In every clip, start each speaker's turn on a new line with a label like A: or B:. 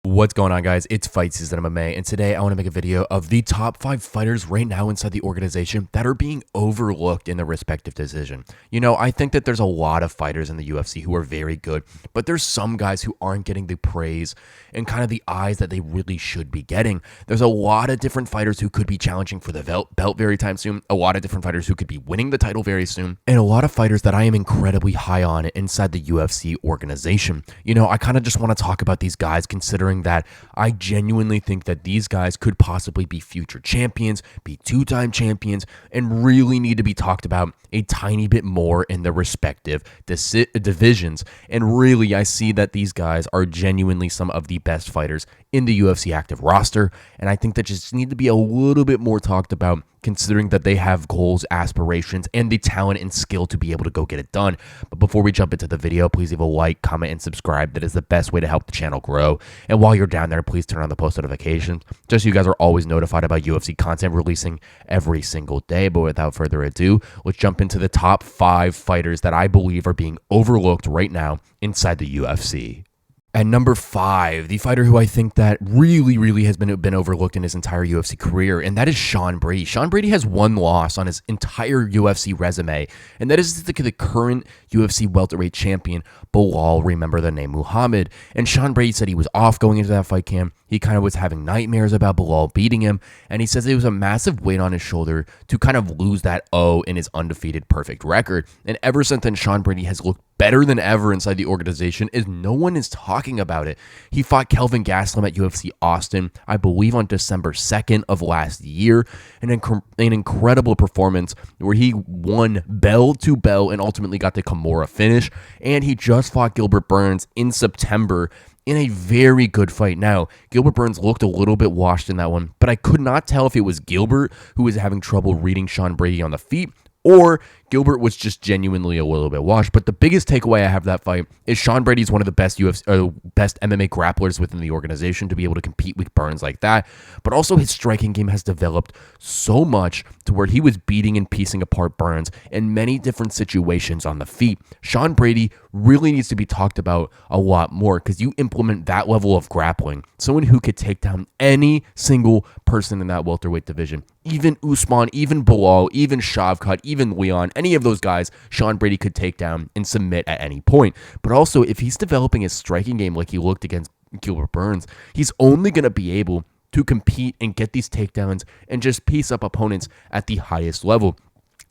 A: What's going on, guys? It's Fight Season MMA, and today I want to make a video of the top 5 fighters right now inside the organization that are being overlooked in the respective division. You know, I think that there's a lot of fighters in the UFC who are very good, but there's some guys who aren't getting the praise and kind of the eyes that they really should be getting. There's a lot of different fighters who could be challenging for the belt very time soon, a lot of different fighters who could be winning the title very soon, and a lot of fighters that I am incredibly high on inside the UFC organization. You know, I kind of just want to talk about these guys considering that I genuinely think that these guys could possibly be future champions, be two-time champions, and really need to be talked about a tiny bit more in their respective divisions. And really, I see that these guys are genuinely some of the best fighters in the UFC active roster, and I think that just need to be a little bit more talked about considering that they have goals, aspirations, and the talent and skill to be able to go get it done. But before we jump into the video, please leave a like, comment, and subscribe. That is the best way to help the channel grow. And while you're down there, please turn on the post notifications just so you guys are always notified about UFC content releasing every single day. But without further ado, let's jump into the top 5 fighters that I believe are being overlooked right now inside the UFC. At number 5, the fighter who I think that really has been overlooked in his entire UFC career, and that is Sean Brady. Sean Brady has one loss on his entire UFC resume, and that is the current UFC welterweight champion, Belal, remember the name Muhammad. And Sean Brady said he was off going into that fight camp. He kind of was having nightmares about Belal beating him, and he says it was a massive weight on his shoulder to kind of lose that O in his undefeated perfect record. And ever since then, Sean Brady has looked better than ever inside the organization, as no one is talking about it. He fought Kelvin Gastelum at UFC Austin, I believe on December 2nd of last year, an incredible performance where he won bell to bell and ultimately got the Kimura finish. And he just fought Gilbert Burns in September in a very good fight. Now, Gilbert Burns looked a little bit washed in that one, but I could not tell if it was Gilbert who was having trouble reading Sean Brady on the feet, or Gilbert was just genuinely a little bit washed. But the biggest takeaway I have that fight is Sean Brady's one of the best best MMA grapplers within the organization to be able to compete with Burns like that. But also his striking game has developed so much to where he was beating and piecing apart Burns in many different situations on the feet. Sean Brady really needs to be talked about a lot more because you implement that level of grappling, someone who could take down any single person in that welterweight division, even Usman, even Belal, even Shavkat, even Leon, any of those guys, Sean Brady could take down and submit at any point. But also, if he's developing his striking game like he looked against Gilbert Burns, he's only going to be able to compete and get these takedowns and just piece up opponents at the highest level.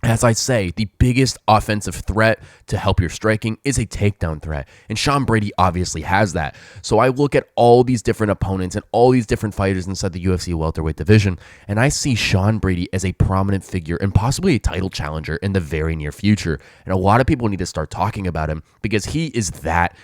A: As I say, the biggest offensive threat to help your striking is a takedown threat, and Sean Brady obviously has that. So I look at all these different opponents and all these different fighters inside the UFC welterweight division, and I see Sean Brady as a prominent figure and possibly a title challenger in the very near future. And a lot of people need to start talking about him because he is that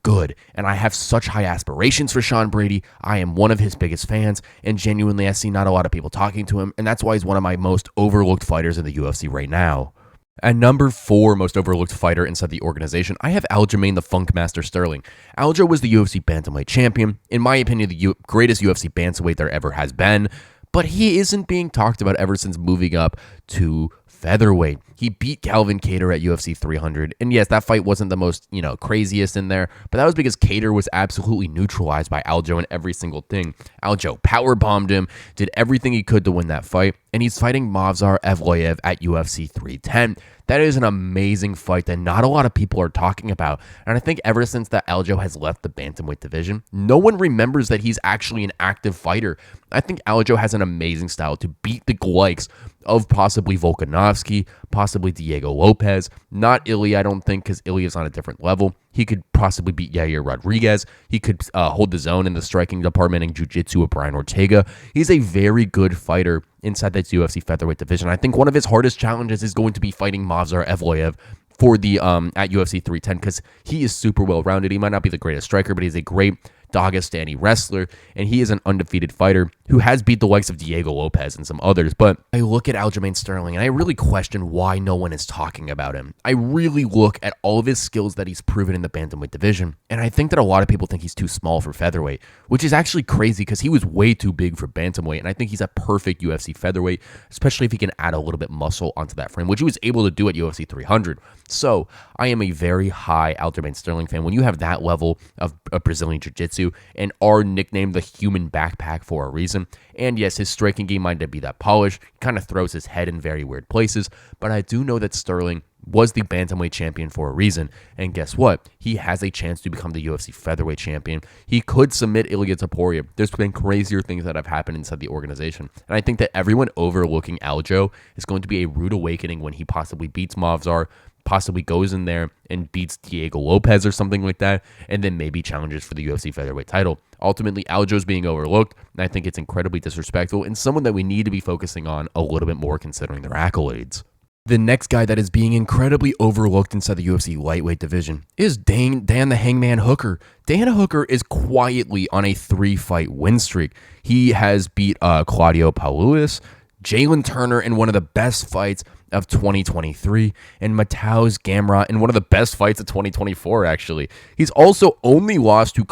A: good, and I have such high aspirations for Sean Brady. I am one of his biggest fans, and genuinely I see not a lot of people talking to him, and that's why he's one of my most overlooked fighters in the UFC right now. At number 4 most overlooked fighter inside the organization, I have Aljamain the Funkmaster Sterling. Aljo was the UFC bantamweight champion, in my opinion the greatest UFC bantamweight there ever has been, but he isn't being talked about ever since moving up to featherweight. He beat Calvin Kattar at UFC 300. And yes, that fight wasn't the most, craziest in there, but that was because Kattar was absolutely neutralized by Aljo in every single thing. Aljo powerbombed him, did everything he could to win that fight, and he's fighting Movsar Evloev at UFC 310. That is an amazing fight that not a lot of people are talking about. And I think ever since that Aljo has left the bantamweight division, no one remembers that he's actually an active fighter. I think Aljo has an amazing style to beat the likes of possibly Volkanovski, possibly Diego Lopez, not Ilya, I don't think, because Ilya's on a different level. He could possibly beat Yair Rodriguez. He could hold his own in the striking department and jiu-jitsu with Brian Ortega. He's a very good fighter inside that UFC featherweight division. I think one of his hardest challenges is going to be fighting Movsar Evloev for the at UFC 310 because he is super well-rounded. He might not be the greatest striker, but he's a great Dagestani wrestler, and he is an undefeated fighter who has beat the likes of Diego Lopez and some others. But I look at Aljamain Sterling, and I really question why no one is talking about him. I really look at all of his skills that he's proven in the bantamweight division, and I think that a lot of people think he's too small for featherweight, which is actually crazy because he was way too big for bantamweight, and I think he's a perfect UFC featherweight, especially if he can add a little bit muscle onto that frame, which he was able to do at UFC 300. So I am a very high Aljamain Sterling fan. When you have that level of Brazilian Jiu-Jitsu, to and are nicknamed the human backpack for a reason. And yes, his striking game might not be that polished. He kind of throws his head in very weird places. But I do know that Sterling was the bantamweight champion for a reason. And guess what? He has a chance to become the UFC featherweight champion. He could submit Ilia Topuria. There's been crazier things that have happened inside the organization. And I think that everyone overlooking Aljo is going to be a rude awakening when he possibly beats Movzar, possibly goes in there and beats Diego Lopez or something like that, and then maybe challenges for the UFC featherweight title. Ultimately, Aljo's being overlooked, and I think it's incredibly disrespectful and someone that we need to be focusing on a little bit more considering their accolades. The next guy that is being incredibly overlooked inside the UFC lightweight division is Dan the Hangman Hooker. Dan Hooker is quietly on a 3-fight win streak. He has beat Claudio Pauluas, Jalen Turner in one of the best fights of 2023, and Mateusz Gamrot in one of the best fights of 2024, actually. He's also only lost to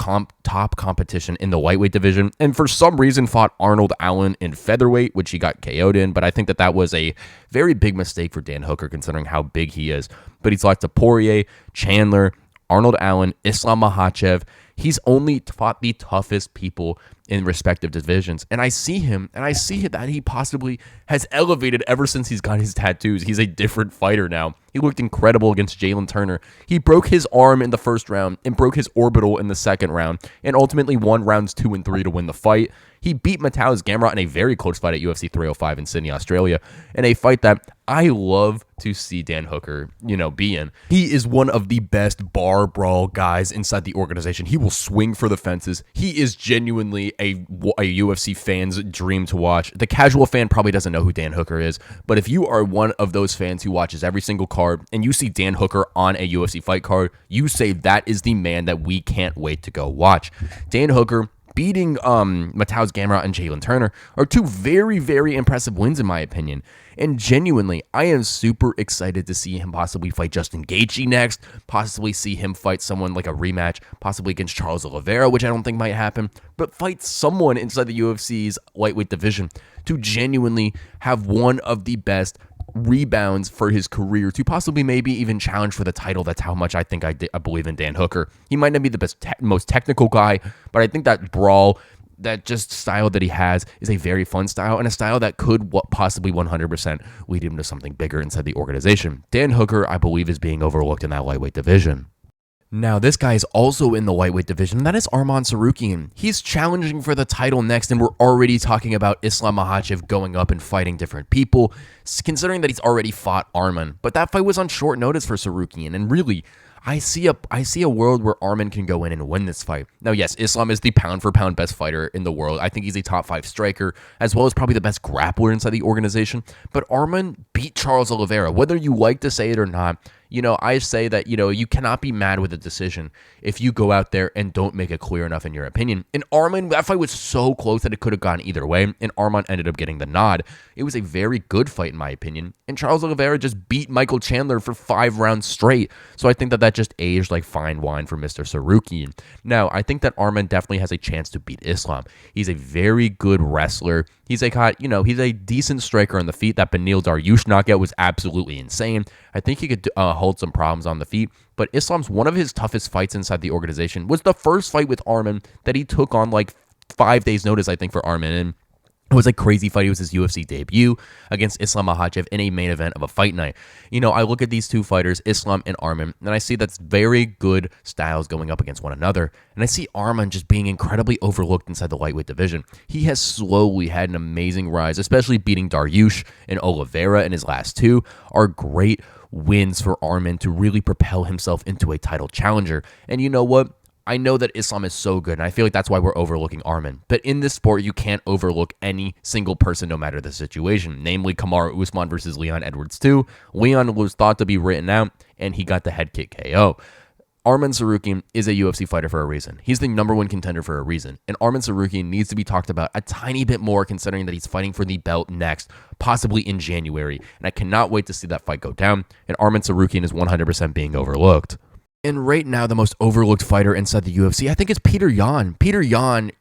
A: top competition in the lightweight division, and for some reason fought Arnold Allen in featherweight, which he got KO'd in, but I think that was a very big mistake for Dan Hooker considering how big he is. But he's lost to Poirier, Chandler, Arnold Allen, Islam Makhachev. He's only fought the toughest people in respective divisions. And I see him, and I see that he possibly has elevated ever since he's got his tattoos. He's a different fighter now. He looked incredible against Jalen Turner. He broke his arm in the first round and broke his orbital in the second round, and ultimately won rounds 2 and 3 to win the fight. He beat Mateusz Gamrot in a very close fight at UFC 305 in Sydney, Australia, in a fight that I love to see Dan Hooker, be in. He is one of the best bar brawl guys inside the organization. He will swing for the fences. He is genuinely a UFC fan's dream to watch. The casual fan probably doesn't know who Dan Hooker is, but if you are one of those fans who watches every single card and you see Dan Hooker on a UFC fight card, you say that is the man that we can't wait to go watch. Dan Hooker beating Mateusz Gamrot and Jalen Turner are two very, very impressive wins in my opinion. And genuinely, I am super excited to see him possibly fight Justin Gaethje next, possibly see him fight someone like a rematch, possibly against Charles Oliveira, which I don't think might happen, but fight someone inside the UFC's lightweight division to genuinely have one of the best rebounds for his career to possibly maybe even challenge for the title. That's how much I think I believe in Dan Hooker. He might not be the most technical guy, but I think that brawl, that just style that he has is a very fun style and a style that could possibly 100% lead him to something bigger inside the organization. Dan Hooker, I believe, is being overlooked in that lightweight division. Now, this guy is also in the lightweight division, and that is Arman Tsarukyan. He's challenging for the title next, and we're already talking about Islam Makhachev going up and fighting different people, considering that he's already fought Arman. But that fight was on short notice for Tsarukyan, and really, I see a world where Arman can go in and win this fight. Now, yes, Islam is the pound-for-pound best fighter in the world. I think he's a top 5 striker, as well as probably the best grappler inside the organization. But Arman beat Charles Oliveira. Whether you like to say it or not, I say that, you cannot be mad with a decision if you go out there and don't make it clear enough in your opinion. And Arman, that fight was so close that it could have gone either way, and Arman ended up getting the nod. It was a very good fight, in my opinion, and Charles Oliveira just beat Michael Chandler for 5 rounds straight. So I think that just aged like fine wine for Mr. Tsarukyan. Now, I think that Arman definitely has a chance to beat Islam. He's a very good wrestler. He's he's a decent striker on the feet. That Beneil Dariush knockout was absolutely insane. I think he could hold some problems on the feet, but Islam's one of his toughest fights inside the organization was the first fight with Arman that he took on like 5 days notice, I think, for Arman. And it was a crazy fight. It was his UFC debut against Islam Makhachev in a main event of a fight night. I look at these two fighters, Islam and Arman, and I see that's very good styles going up against one another. And I see Arman just being incredibly overlooked inside the lightweight division. He has slowly had an amazing rise, especially beating Dariush and Oliveira in his last 2 are great wins for Arman to really propel himself into a title challenger. And you know what? I know that Islam is so good, and I feel like that's why we're overlooking Arman. But in this sport, you can't overlook any single person, no matter the situation, namely Kamaru Usman versus Leon Edwards 2. Leon was thought to be written out, and he got the head kick KO. Arman Tsarukyan is a UFC fighter for a reason. He's the #1 contender for a reason. And Arman Tsarukyan needs to be talked about a tiny bit more, considering that he's fighting for the belt next, possibly in January. And I cannot wait to see that fight go down. And Arman Tsarukyan is 100% being overlooked. And right now, the most overlooked fighter inside the UFC, I think it's Petr Yan. Petr Yan,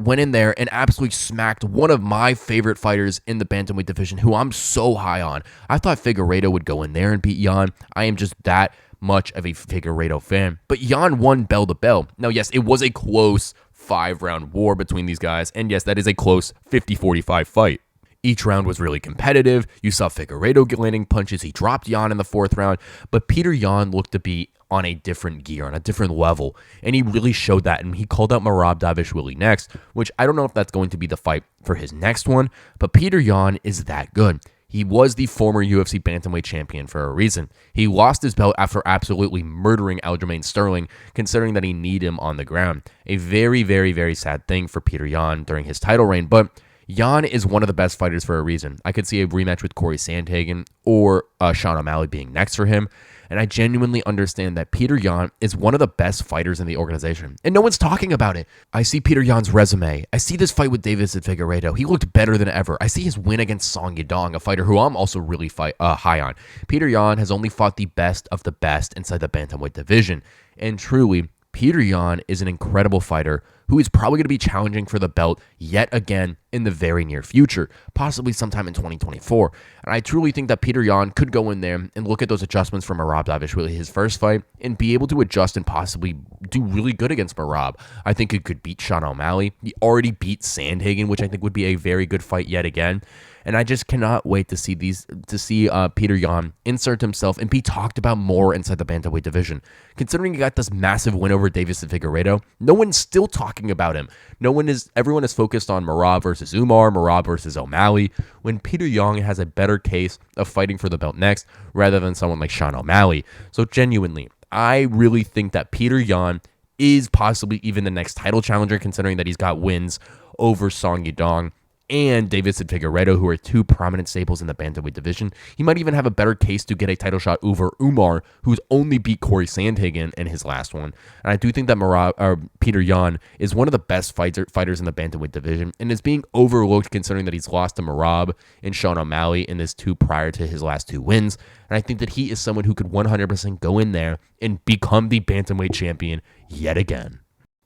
A: went in there and absolutely smacked one of my favorite fighters in the bantamweight division, who I'm so high on. I thought Figueiredo would go in there and beat Yan. I am just that much of a Figueiredo fan. But Yan won bell to bell. Now, yes, it was a close 5-round war between these guys. And yes, that is a close 50-45 fight. Each round was really competitive. You saw Figueiredo landing punches. He dropped Yan in the 4th round, but Petr Yan looked to be on a different gear, on a different level, and he really showed that, and he called out Merab Dvalishvili next, which I don't know if that's going to be the fight for his next one, but Petr Yan is that good. He was the former UFC bantamweight champion for a reason. He lost his belt after absolutely murdering Aljamain Sterling, considering that he kneed him on the ground. A very, very, very sad thing for Petr Yan during his title reign, but Yan is one of the best fighters for a reason. I could see a rematch with Corey Sandhagen or Sean O'Malley being next for him. And I genuinely understand that Petr Yan is one of the best fighters in the organization. And no one's talking about it. I see Petr Yan's resume. I see this fight with Davis and Figueiredo. He looked better than ever. I see his win against Song Yadong, a fighter who I'm also really high on. Petr Yan has only fought the best of the best inside the bantamweight division. And truly, Petr Yan is an incredible fighter who is probably going to be challenging for the belt yet again in the very near future, possibly sometime in 2024. And I truly think that Petr Yan could go in there and look at those adjustments from Merab Dvalishvili, his first fight, and be able to adjust and possibly do really good against Merab. I think he could beat Sean O'Malley. He already beat Sandhagen, which I think would be a very good fight yet again. And I just cannot wait to see Petr Yan insert himself and be talked about more inside the bantamweight division. Considering he got this massive win over Davis and Figueiredo, no one's still talking about him. Everyone is focused on Merab versus Umar, Merab versus O'Malley, when Petr Yan has a better case of fighting for the belt next, rather than someone like Sean O'Malley. So genuinely, I really think that Petr Yan is possibly even the next title challenger, considering that he's got wins over Song Yadong and Davis and Figueiredo, who are two prominent staples in the bantamweight division. He might even have a better case to get a title shot over Umar, who's only beat Corey Sandhagen in his last one. And I do think that Petr Yan is one of the best fighters in the bantamweight division, and is being overlooked considering that he's lost to Merab and Sean O'Malley in his two prior to his last 2 wins. And I think that he is someone who could 100% go in there and become the bantamweight champion yet again.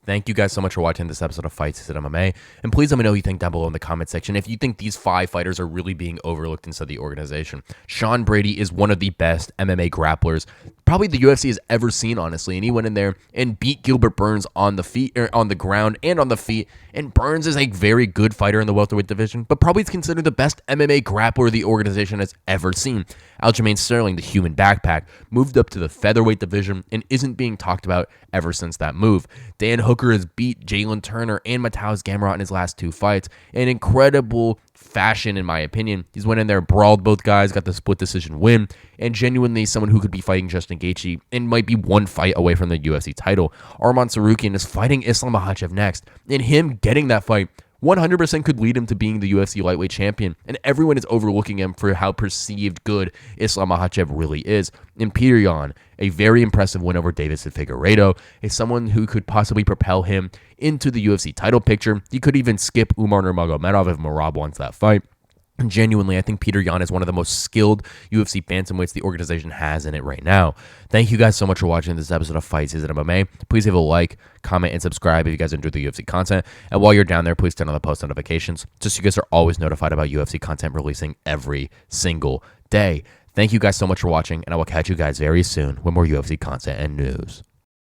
A: Thank you guys so much for watching this episode of Fights at MMA, and please let me know what you think down below in the comment section if you think these 5 fighters are really being overlooked inside the organization. Sean Brady is one of the best MMA grapplers probably the UFC has ever seen, honestly, and he went in there and beat Gilbert Burns on the feet, on the ground and on the feet, and Burns is a very good fighter in the welterweight division, but probably is considered the best MMA grappler the organization has ever seen. Aljamain Sterling, the human backpack, moved up to the featherweight division and isn't being talked about ever since that move. Dan Hooker has beat Jalen Turner and Mateusz Gamrot in his last 2 fights. An incredible fashion, in my opinion. He's went in there, brawled both guys, got the split decision win, and genuinely someone who could be fighting Justin Gaethje and might be 1 fight away from the UFC title. Arman Tsarukyan is fighting Islam Makhachev next, and him getting that fight 100% could lead him to being the UFC lightweight champion, and everyone is overlooking him for how perceived good Islam Makhachev really is. And Petr Yan, a very impressive win over Davis and Figueiredo, is someone who could possibly propel him into the UFC title picture. He could even skip Umar Nurmagomedov if Merab wants that fight. And genuinely, I think Petr Yan is one of the most skilled UFC bantamweights the organization has in it right now. Thank you guys so much for watching this episode of Fights at MMA. Please leave a like, comment, and subscribe if you guys enjoy the UFC content. And while you're down there, please turn on the post notifications just so you guys are always notified about UFC content releasing every single day. Thank you guys so much for watching, and I will catch you guys very soon with more UFC content and news.